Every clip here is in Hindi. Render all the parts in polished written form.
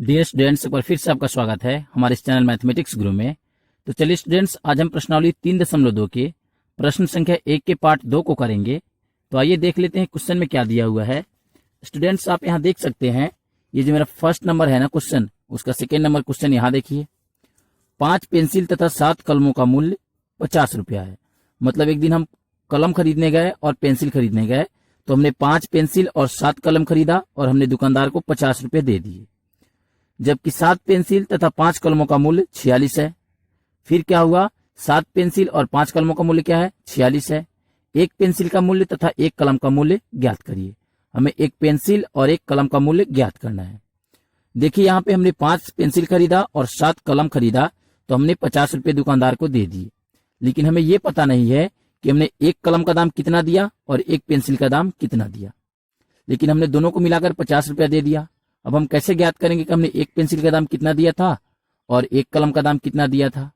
डियर स्टूडेंट्स, एक बार फिर से आपका स्वागत है हमारे इस चैनल मैथमेटिक्स गुरु में। तो चलिए स्टूडेंट्स, आज हम प्रश्नावली 3.2 के प्रश्न संख्या 1 के पार्ट 2 को करेंगे। तो आइए देख लेते हैं क्वेश्चन में क्या दिया हुआ है। स्टूडेंट्स, आप यहाँ देख सकते हैं, ये जो मेरा फर्स्ट नंबर है ना क्वेश्चन, उसका सेकेंड नंबर क्वेश्चन यहाँ देखिए। 5 पेंसिल तथा 7 कलमों का मूल्य 50 रुपया है। मतलब एक दिन हम कलम खरीदने गए और पेंसिल खरीदने गए, तो हमने 5 पेंसिल और 7 कलम खरीदा और हमने दुकानदार को 50 रुपये दे दिए। जबकि 7 पेंसिल तथा 5 कलमों का मूल्य 46 है। फिर क्या हुआ, 7 पेंसिल और 5 कलमों का मूल्य क्या है, 46 है। एक पेंसिल का मूल्य तथा एक कलम का मूल्य ज्ञात करिए। हमें एक पेंसिल और एक कलम का मूल्य ज्ञात करना है। देखिए यहाँ पे हमने 5 पेंसिल खरीदा और 7 कलम खरीदा, तो हमने 50 रुपये दुकानदार को दे दिए। लेकिन हमें यह पता नहीं है कि हमने एक कलम का दाम कितना दिया और एक पेंसिल का दाम कितना दिया। लेकिन हमने दोनों को मिलाकर 50 रुपया दे दिया। अब हम कैसे ज्ञात करेंगे कि हमने एक पेंसिल का दाम कितना दिया था और एक कलम का दाम कितना दिया था।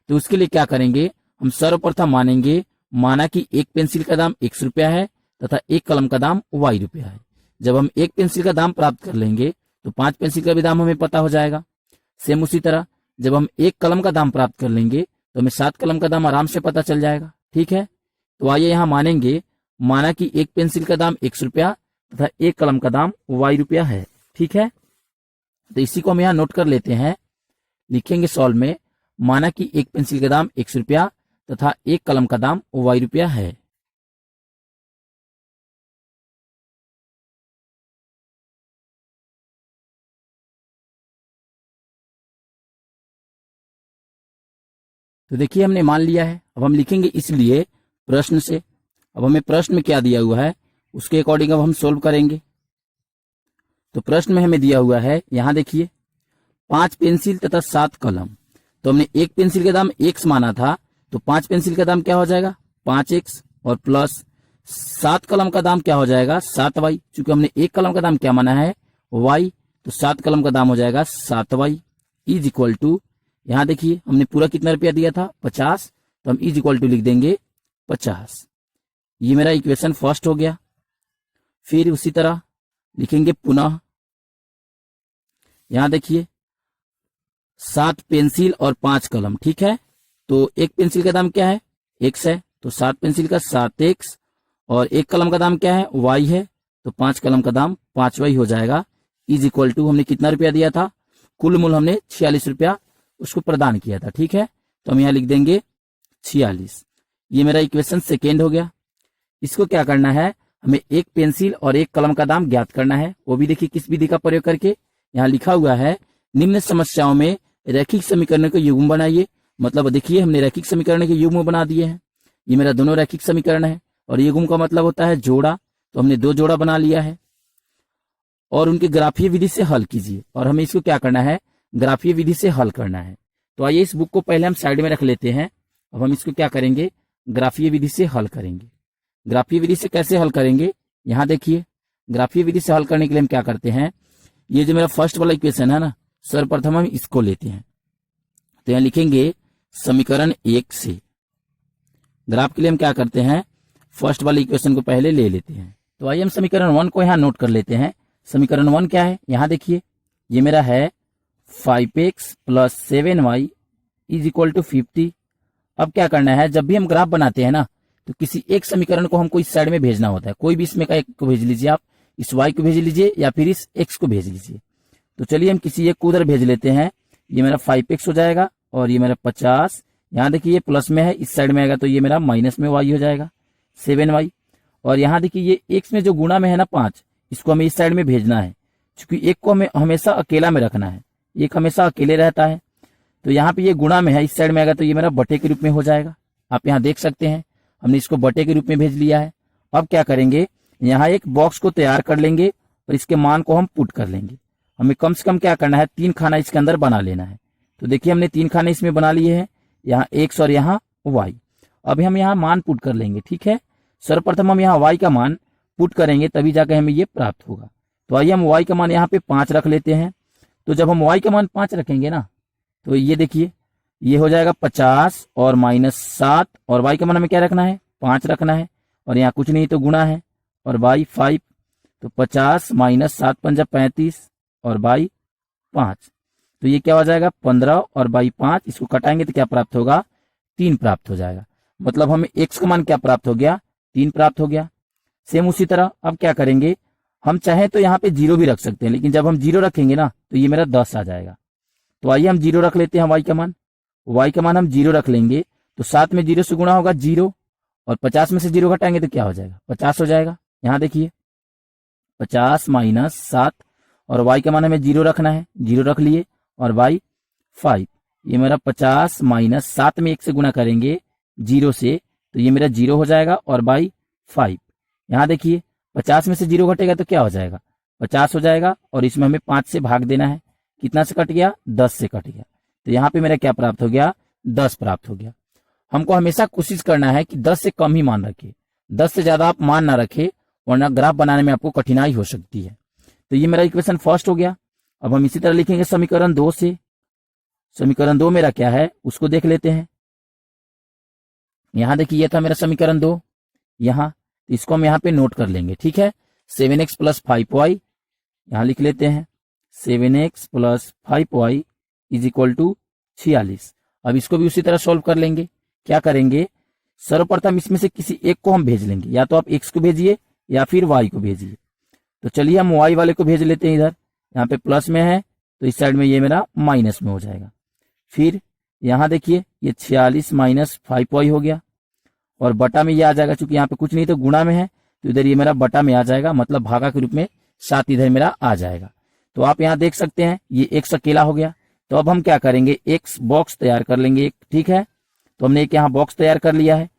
तो उसके लिए क्या करेंगे, हम सर्वप्रथम माना कि एक पेंसिल का दाम X रुपया है तथा एक कलम का दाम Y रुपया है। जब हम एक पेंसिल का दाम प्राप्त कर लेंगे तो 5 पेंसिल का भी दाम हमें पता हो जाएगा। सेम उसी तरह जब हम एक कलम का दाम प्राप्त कर लेंगे तो हमें 7 कलम का दाम आराम से पता चल जाएगा। ठीक है, तो आइए यहाँ माना कि एक पेंसिल का दाम X रुपया तथा एक कलम का दाम Y रुपया है। ठीक है, तो इसी को हम यहाँ नोट कर लेते हैं। लिखेंगे सॉल्व में, माना कि एक पेंसिल का दाम X रुपया तथा एक कलम का दाम Y रुपया है। तो देखिए हमने मान लिया है। अब हम लिखेंगे इसलिए प्रश्न से। अब हमें प्रश्न में क्या दिया हुआ है उसके अकॉर्डिंग अब हम सोल्व करेंगे। तो प्रश्न में हमें दिया हुआ है, यहां देखिए 5 पेंसिल तथा 7 कलम। तो हमने एक पेंसिल का दाम X माना था, तो 5 पेंसिल का दाम क्या हो जाएगा 5X और प्लस 7 कलम का दाम क्या हो जाएगा 7Y। चूंकि हमने एक कलम का दाम क्या माना है Y, तो 7 कलम का दाम हो जाएगा 7Y इज इक्वल टू, यहां देखिए हमने पूरा कितना रुपया दिया था 50, तो हम इज इक्वल टू लिख देंगे 50। ये मेरा इक्वेशन फर्स्ट हो गया। फिर उसी तरह लिखेंगे पुनः, यहां देखिए 7 पेंसिल और 5 कलम। ठीक है, तो एक पेंसिल का दाम क्या है X है, तो 7 पेंसिल का 7X और एक कलम का दाम क्या है Y है, तो 5 कलम का दाम 5Y हो जाएगा। इज इक्वल टू हमने कितना रुपया दिया था, कुल मूल्य हमने 46 रुपया उसको प्रदान किया था। ठीक है, तो हम यहाँ लिख देंगे 46। ये मेरा इक्वेशन सेकेंड हो गया। इसको क्या करना है, हमें एक पेंसिल और एक कलम का दाम ज्ञात करना है। वो भी देखिए किस विधि का प्रयोग करके, यहाँ लिखा हुआ है निम्न समस्याओं में रैखिक समीकरण के युग्म बनाइए। मतलब देखिए हमने रैखिक समीकरण के युग्म बना दिए हैं। ये मेरा दोनों रैखिक समीकरण है और युग्म का मतलब होता है जोड़ा, तो हमने 2 जोड़ा बना लिया है। और उनके ग्राफीय विधि से हल कीजिए। और हमें इसको क्या करना है, ग्राफीय विधि से हल करना है। तो आइए इस बुक को पहले हम साइड में रख लेते हैं। अब हम इसको क्या करेंगे, ग्राफीय विधि से हल करेंगे। ग्राफीय विधि से कैसे हल करेंगे, यहाँ देखिए ग्राफीय विधि से हल करने के लिए हम क्या करते हैं, ये जो मेरा फर्स्ट वाला इक्वेशन है ना, सर्वप्रथम हम इसको लेते हैं। तो यहाँ लिखेंगे समीकरण 1 से। ग्राफ के लिए हम क्या करते हैं, फर्स्ट वाले इक्वेशन को पहले ले लेते हैं। तो आइए हम समीकरण 1 को यहाँ नोट कर लेते हैं। समीकरण 1 क्या है, यहाँ देखिए ये मेरा है 5x plus 7y is equal to 50। अब क्या करना है, जब भी हम ग्राफ बनाते हैं ना, तो किसी एक समीकरण को हमको इस साइड में भेजना होता है। कोई भी इसमें का एक को भेज लीजिए, आप इस y को भेज लीजिए या फिर इस x को भेज लीजिए। तो चलिए हम किसी एक को उधर भेज लेते हैं। ये मेरा 5x हो जाएगा और ये मेरा 50। यहाँ देखिए ये प्लस में है, इस साइड में आएगा तो ये मेरा माइनस में y हो जाएगा 7y। और यहाँ देखिए ये x में जो गुणा में है ना 5, इसको हमें इस साइड में भेजना है। क्योंकि एक को हमें हमेशा अकेला में रखना है, एक हमेशा अकेले रहता है। तो यहाँ पे ये गुणा में है, इस साइड में आएगा तो ये मेरा बटे के रूप में हो जाएगा। आप यहाँ देख सकते हैं हमने इसको बटे के रूप में भेज लिया है। अब क्या करेंगे, यहाँ एक बॉक्स को तैयार कर लेंगे और इसके मान को हम पुट कर लेंगे। हमें कम से कम क्या करना है, 3 खाना इसके अंदर बना लेना है। तो देखिए हमने 3 खाने इसमें बना लिए हैं, यहाँ x और यहाँ y। अभी हम यहाँ मान पुट कर लेंगे। ठीक है, सर्वप्रथम हम यहाँ y का मान पुट करेंगे, तभी जाकर हमें ये प्राप्त होगा। तो आइए हम y का मान यहाँ पे 5 रख लेते हैं। तो जब हम y का मान 5 रखेंगे ना, तो ये देखिए ये हो जाएगा 50 और -7, और y का मान हमें क्या रखना है 5 रखना है, और यहाँ कुछ नहीं तो गुणा है, और y 5। तो 50 - 7 × 35 और y 5। तो ये क्या हो जाएगा 15 और बाई 5, इसको कटाएंगे तो क्या प्राप्त होगा 3 प्राप्त हो जाएगा। मतलब हमें x का मान क्या प्राप्त हो गया 3 प्राप्त हो गया। सेम उसी तरह अब क्या करेंगे, हम चाहे तो यहाँ पे 0 भी रख सकते हैं, लेकिन जब हम 0 रखेंगे ना तो ये मेरा 10 आ जाएगा। तो आइए हम 0 रख लेते हैं y का मान हम 0 रख लेंगे तो 7 में 0 से गुणा होगा 0 और 50 में से 0 घटाएंगे तो क्या हो जाएगा 50 हो जाएगा। यहाँ देखिए 50 माइनस 7 और y का मान हमें 0 रखना है, 0 रख लिए और बाई 5। ये मेरा 50 माइनस 7 में 1 से गुणा करेंगे 0 से तो ये मेरा 0 हो जाएगा और बाई 5। यहाँ देखिए 50 में से 0 घटेगा तो क्या हो जाएगा 50 हो जाएगा और इसमें हमें 5 से भाग देना है। कितना से कट गया 10 से कट गया। तो यहाँ पे मेरा क्या प्राप्त हो गया 10 प्राप्त हो गया। हमको हमेशा कोशिश करना है कि 10 से कम ही मान रखे, 10 से ज्यादा आप मान ना रखे, वरना ग्राफ बनाने में आपको कठिनाई हो सकती है। तो ये मेरा इक्वेशन फर्स्ट हो गया। अब हम इसी तरह लिखेंगे समीकरण 2 से। समीकरण 2 मेरा क्या है उसको देख लेते हैं। यहाँ देखिए ये था मेरा समीकरण 2, यहाँ इसको हम यहाँ पे नोट कर लेंगे, ठीक है। 7x प्लस 5y यहाँ लिख लेते हैं, 7x plus 5y is equal to 46। अब इसको भी उसी तरह सॉल्व कर लेंगे। क्या करेंगे, सर्वप्रथम इसमें से किसी एक को हम भेज लेंगे, या तो आप x को भेजिए या फिर y को भेजिए। तो चलिए हम y वाले को भेज लेते हैं। इधर यहाँ पे प्लस में है तो इस साइड में ये मेरा माइनस में हो जाएगा। फिर यहाँ देखिए ये 46 माइनस 5y हो गया और बटा में ये आ जाएगा, चूंकि यहाँ पे कुछ नहीं तो गुणा में है तो इधर ये मेरा बटा में आ जाएगा, मतलब भागा के रूप में 7 इधर मेरा आ जाएगा। तो आप यहाँ देख सकते हैं ये x अकेला हो गया। तो अब हम क्या करेंगे, x बॉक्स तैयार कर लेंगे एक, ठीक है। तो हमने एक यहाँ बॉक्स तैयार कर लिया है।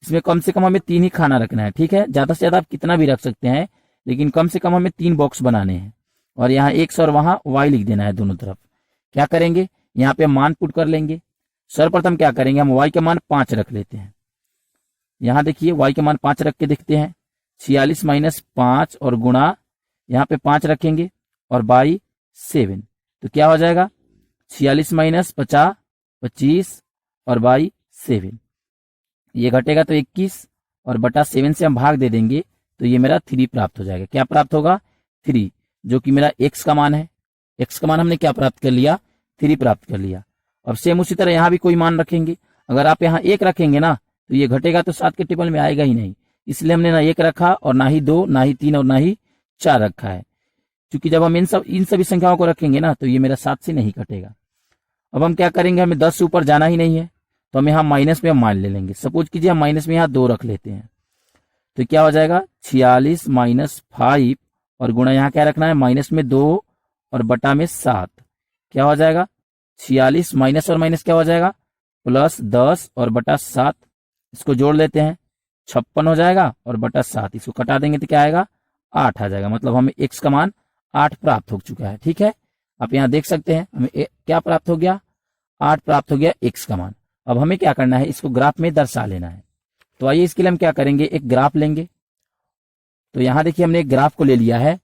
इसमें कम से कम हमें 3 ही खाना रखना है, ठीक है। ज्यादा से ज्यादा आप कितना भी रख सकते हैं, लेकिन कम से कम हमें 3 बॉक्स बनाने हैं। और यहाँ x और वहां y लिख देना है दोनों तरफ। क्या करेंगे, यहाँ पे मान पुट कर लेंगे। सर्वप्रथम क्या करेंगे, हम y का मान 5 रख लेते हैं। यहाँ देखिए y का मान 5 रख के देखते हैं, 46 माइनस 5 और गुणा यहाँ पे 5 रखेंगे और बाई 7। तो क्या हो जाएगा 46 माइनस 50 25 और बाई 7। ये घटेगा तो 21 और बटा 7 से हम भाग दे देंगे तो ये मेरा 3 प्राप्त हो जाएगा। क्या प्राप्त होगा 3, जो कि मेरा x का मान है। x का मान हमने क्या प्राप्त कर लिया 3 प्राप्त कर लिया। अब सेम उसी तरह यहाँ भी कोई मान रखेंगे। अगर आप यहाँ 1 रखेंगे ना तो ये घटेगा तो 7 के टेबल में आएगा ही नहीं, इसलिए हमने ना 1 रखा और ना ही 2, ना ही 3 और ना ही 4 रखा है। क्योंकि जब हम इन सभी संख्याओं को रखेंगे ना तो ये मेरा 7 से नहीं कटेगा। अब हम क्या करेंगे, हमें 10 से ऊपर जाना ही नहीं है तो हम यहाँ माइनस में हम मान ले लेंगे। सपोज कीजिए हम माइनस में यहाँ 2 रख लेते हैं तो क्या हो जाएगा 46 माइनस 5 और गुणा यहाँ क्या रखना है माइनस में 2 और बटा में 7। क्या हो जाएगा 46 माइनस और माइनस क्या हो जाएगा प्लस 10 और बटा 7। इसको जोड़ लेते हैं 56 हो जाएगा और बटा 7, इसको कटा देंगे तो क्या आएगा 8 आ जाएगा। मतलब हमें x का मान 8 प्राप्त हो चुका है, ठीक है। आप यहाँ देख सकते हैं हमें क्या प्राप्त हो गया 8 प्राप्त हो गया x का मान। अब हमें क्या करना है, इसको ग्राफ में दर्शा लेना है। तो आइए इसके लिए हम क्या करेंगे, एक ग्राफ लेंगे। तो यहाँ देखिए हमने एक ग्राफ को ले लिया है।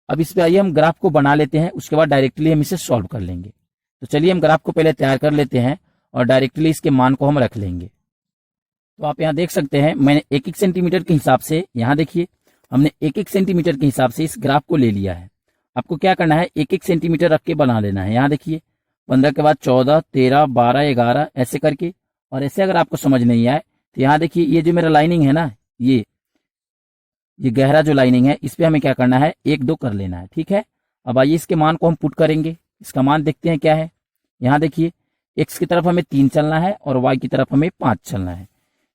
अब इस पे आइए हम ग्राफ को बना लेते हैं, उसके बाद डायरेक्टली हम इसे सॉल्व कर लेंगे। तो चलिए हम ग्राफ को पहले तैयार कर लेते हैं और डायरेक्टली इसके मान को हम रख लेंगे। तो आप यहाँ देख सकते हैं मैंने 1-1 सेंटीमीटर के हिसाब से, यहाँ देखिए हमने 1-1 सेंटीमीटर के हिसाब से इस ग्राफ को ले लिया है। आपको क्या करना है 1-1 सेंटीमीटर रख के बना लेना है। यहाँ देखिए 15 के बाद 14, 13, 12, 11 ऐसे करके। और ऐसे अगर आपको समझ नहीं आए तो यहाँ देखिए ये जो मेरा लाइनिंग है ना, ये गहरा जो लाइनिंग है इस पे हमें क्या करना है 1-2 कर लेना है, ठीक है। अब आइए इसके मान को हम पुट करेंगे। इसका मान देखते हैं क्या है। यहाँ देखिए x की तरफ हमें 3 चलना है और y की तरफ हमें 5 चलना है।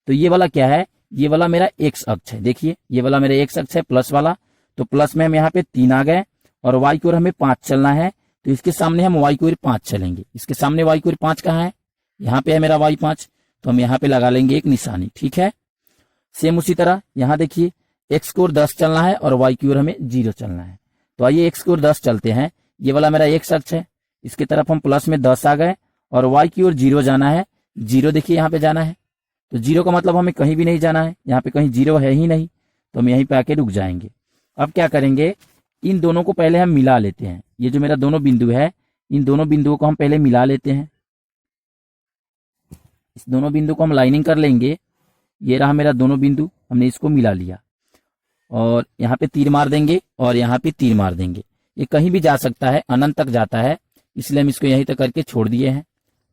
तो ये वाला क्या है, ये वाला मेरा x अक्ष है। देखिए ये वाला मेरा x अक्ष है प्लस वाला, तो प्लस में हम यहाँ पे 3 आ गए और y की ओर हमें 5 चलना है। तो इसके सामने हम y की ओर 5 चलेंगे। इसके सामने y की ओर 5 कहाँ है, यहाँ पे है मेरा y 5, तो हम यहाँ पे लगा लेंगे एक निशानी, ठीक है। सेम उसी तरह यहाँ देखिए x की ओर 10 चलना है और y की ओर हमें 0 चलना है। तो आइए x की ओर 10 चलते हैं। ये वाला मेरा x अक्ष है, इसकी तरफ हम प्लस में 10 आ गए और y की ओर 0 जाना है। 0 देखिए यहाँ पे जाना है, तो 0 का मतलब हमें कहीं भी नहीं जाना है, यहाँ पे कहीं 0 है ही नहीं, तो हम यहीं पे आके रुक जाएंगे। अब क्या करेंगे, इन दोनों को पहले हम मिला लेते हैं। ये जो मेरा दोनों बिंदु है, इन दोनों बिंदुओं को हम पहले मिला लेते हैं। इस दोनों बिंदु को हम लाइनिंग कर लेंगे। ये रहा मेरा दोनों बिंदु, हमने इसको मिला लिया और यहाँ पे तीर मार देंगे और यहाँ पे तीर मार देंगे। ये कहीं भी जा सकता है, अनंत तक जाता है, इसलिए हम इसको यहीं तक करके छोड़ दिए हैं।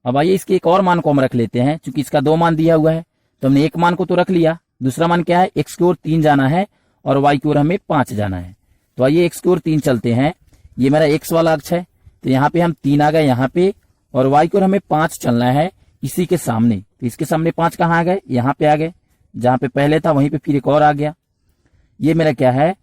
अब आइए इसके एक और मान को हम रख लेते हैं। चूंकि इसका 2 मान दिया हुआ है तो हमने एक मान को तो रख लिया, दूसरा मान क्या है, x की ओर 3 जाना है और y की ओर हमें 5 जाना है। तो आइए x की ओर 3 चलते हैं। ये मेरा x वाला अक्ष है, तो यहाँ पे हम 3 आ गए यहाँ पे, और y की ओर हमें 5 चलना है इसी के सामने। तो इसके सामने 5 कहाँ आ गए, यहाँ पे आ गए, जहां पे पहले था वहीं पे फिर एक और आ गया। ये मेरा क्या है,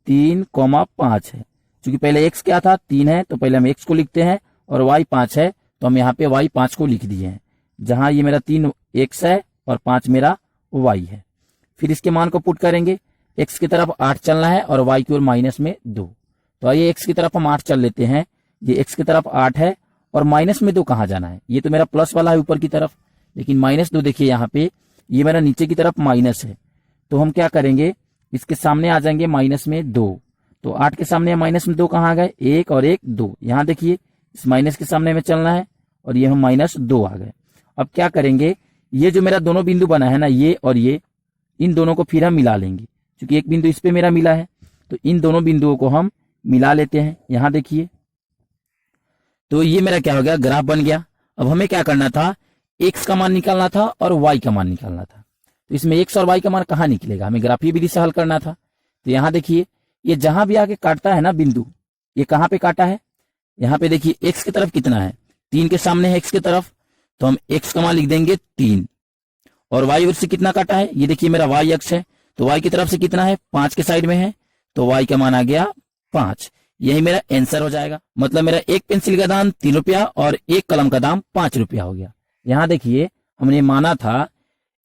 3,5 है। चूंकि पहले x क्या था, 3 है, तो पहले हम x को लिखते हैं, और y 5 है तो हम यहाँ पे y 5 को लिख दिए हैं। जहां ये मेरा 3 x है और 5 मेरा y है। फिर इसके मान को पुट करेंगे, x की तरफ 8 चलना है और y की ओर माइनस में 2। तो आइए x की तरफ हम 8 चल लेते हैं। ये x की तरफ 8 है और माइनस में 2 कहाँ जाना है, ये तो मेरा प्लस वाला है ऊपर की तरफ, लेकिन -2 देखिए यहाँ पे, ये मेरा नीचे की तरफ माइनस है। तो हम क्या करेंगे, इसके सामने आ जाएंगे माइनस में 2। तो 8 के सामने माइनस में 2 कहाँ आ गए, 1 और 1 2। यहाँ देखिए इस माइनस के सामने में चलना है और ये हम -2 आ गए। अब क्या करेंगे, ये जो मेरा दोनों बिंदु बना है ना, ये और ये, इन दोनों को फिर हम मिला लेंगे। क्योंकि एक बिंदु इस पे मेरा मिला है तो इन दोनों बिंदुओं को हम मिला लेते हैं। यहाँ देखिए, तो ये मेरा क्या हो गया, ग्राफ बन गया। अब हमें क्या करना था, x का मान निकालना था और y का मान निकालना था। तो इसमें x और y का मान कहाँ निकलेगा, हमें ग्राफीय विधि से हल करना था। तो यहाँ देखिए, ये जहां भी आके काटता है ना बिंदु, ये कहाँ पे काटा है, यहाँ पे देखिए x की तरफ कितना है, 3 के सामने है x की तरफ, तो हम x का मान लिख देंगे 3। और y ओर से कितना काटा है, ये देखिए मेरा y अक्ष है, तो y की तरफ से कितना है, 5 के साइड में है, तो y का मान आ गया 5। यही मेरा आंसर हो जाएगा। मतलब मेरा एक पेंसिल का दाम 3 रुपया और एक कलम का दाम 5 रुपया हो गया। यहाँ देखिए हमने माना था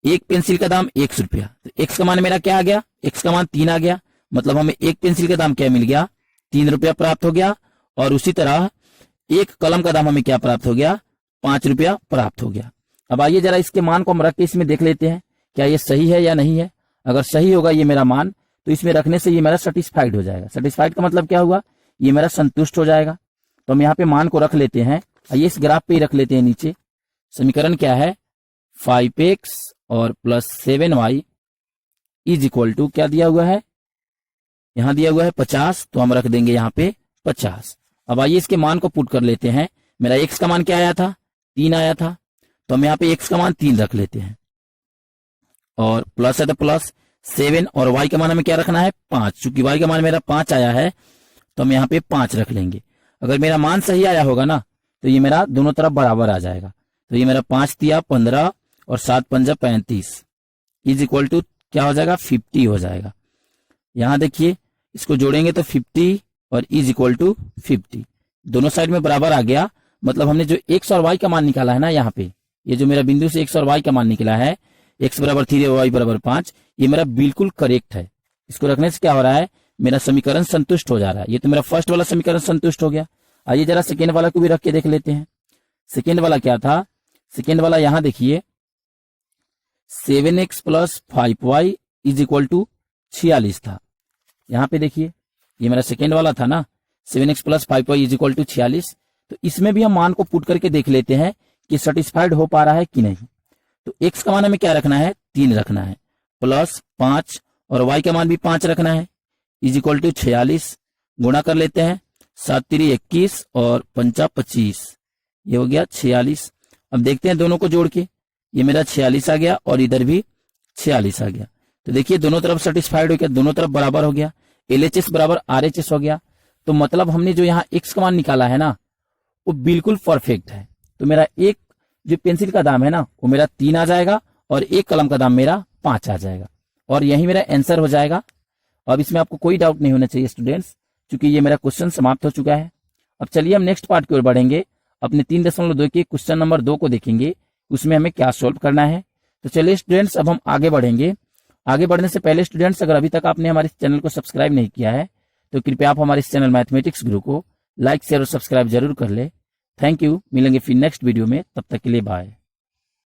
एक पेंसिल का दाम 1 रुपया, तो x का मान मेरा क्या आ गया, x का मान 3 आ गया। मतलब हमें एक पेंसिल का दाम क्या मिल गया, 3 रुपया प्राप्त हो गया। और उसी तरह एक कलम का दाम हमें क्या प्राप्त हो गया, 5 रुपया प्राप्त हो गया। अब आइए जरा इसके मान को हम रख के इसमें देख लेते हैं क्या ये सही है या नहीं है। अगर सही होगा ये मेरा मान, तो इसमें रखने से ये मेरा सेटिस्फाइड हो जाएगा। सेटिस्फाइड का मतलब क्या हुआ, ये मेरा संतुष्ट हो जाएगा। तो हम यहाँ पे मान को रख लेते हैं, आइए इस ग्राफ पे ही रख लेते हैं। नीचे समीकरण क्या है, 5x और plus 7y is equal to क्या दिया हुआ है, यहाँ दिया हुआ है 50, तो हम रख देंगे यहाँ पे 50। अब आइए इसके मान को पुट कर लेते हैं। मेरा x का मान क्या आया था, 3 आया था, तो हम यहाँ पे x का मान 3 रख लेते हैं, और प्लस है तो प्लस 7, और y का मान हमें क्या रखना है, 5। चूंकि y का मान मेरा 5 आया है तो हम यहाँ पे 5 रख लेंगे। अगर मेरा मान सही आया होगा ना, तो ये मेरा दोनों तरफ बराबर आ जाएगा। तो ये मेरा 5 दिया 15 और 7 पंजा 35 इज इक्वल टू क्या हो जाएगा, 50 हो जाएगा। यहाँ देखिए इसको जोड़ेंगे तो 50 और इज इक्वल टू 50, दोनों साइड में बराबर आ गया। मतलब हमने जो x और y का मान निकाला है ना, यहाँ पे ये जो मेरा बिंदु से x और y का मान निकला है, x बराबर 3 और y बराबर 5, ये मेरा बिल्कुल करेक्ट है। इसको रखने से क्या हो रहा है, मेरा समीकरण संतुष्ट हो जा रहा है। ये तो मेरा फर्स्ट वाला समीकरण संतुष्ट हो गया। आइए जरा सेकेंड वाला को भी रख के देख लेते हैं। सेकेंड वाला क्या था, सेकेंड वाला यहाँ देखिए 7x plus 5y is equal to 46 था। यहाँ पे देखिए ये मेरा सेकेंड वाला था ना, 7x plus 5y is equal to 46। तो इसमें भी हम मान को पुट करके देख लेते हैं कि सेटिस्फाइड हो पा रहा है कि नहीं। तो x का मान हमें क्या रखना है, 3 रखना है, प्लस 5, और y का मान भी 5 रखना है, इज इक्वल टू 46। गुणा कर लेते हैं, 7 3 21 और 5 25, ये हो गया 46। अब देखते हैं दोनों को जोड़ के, ये मेरा 46 आ गया और इधर भी 46 आ गया। तो देखिए दोनों तरफ सेटिस्फाइड हो गया, दोनों तरफ बराबर हो गया, LHS बराबर RHS हो गया। तो मतलब हमने जो यहाँ x का मान निकाला है ना, वो बिल्कुल परफेक्ट है। तो मेरा एक जो पेंसिल का दाम है ना, वो मेरा 3 आ जाएगा और एक कलम का दाम मेरा 5 आ जाएगा, और यही मेरा आंसर हो जाएगा। अब इसमें आपको कोई डाउट नहीं होना चाहिए स्टूडेंट्स, क्योंकि ये मेरा क्वेश्चन समाप्त हो चुका है। अब चलिए हम नेक्स्ट पार्ट की ओर बढ़ेंगे, अपने 3.2 के क्वेश्चन नंबर 2 को देखेंगे, उसमें हमें क्या सोल्व करना है। तो चलिए स्टूडेंट्स अब हम आगे बढ़ेंगे। आगे बढ़ने से पहले स्टूडेंट्स, अगर अभी तक आपने हमारे चैनल को सब्सक्राइब नहीं किया है, तो कृपया आप हमारे इस चैनल मैथमेटिक्स गुरु को लाइक शेयर और सब्सक्राइब जरूर कर ले। थैंक यू, मिलेंगे फिर नेक्स्ट वीडियो में, तब तक के लिए बाय।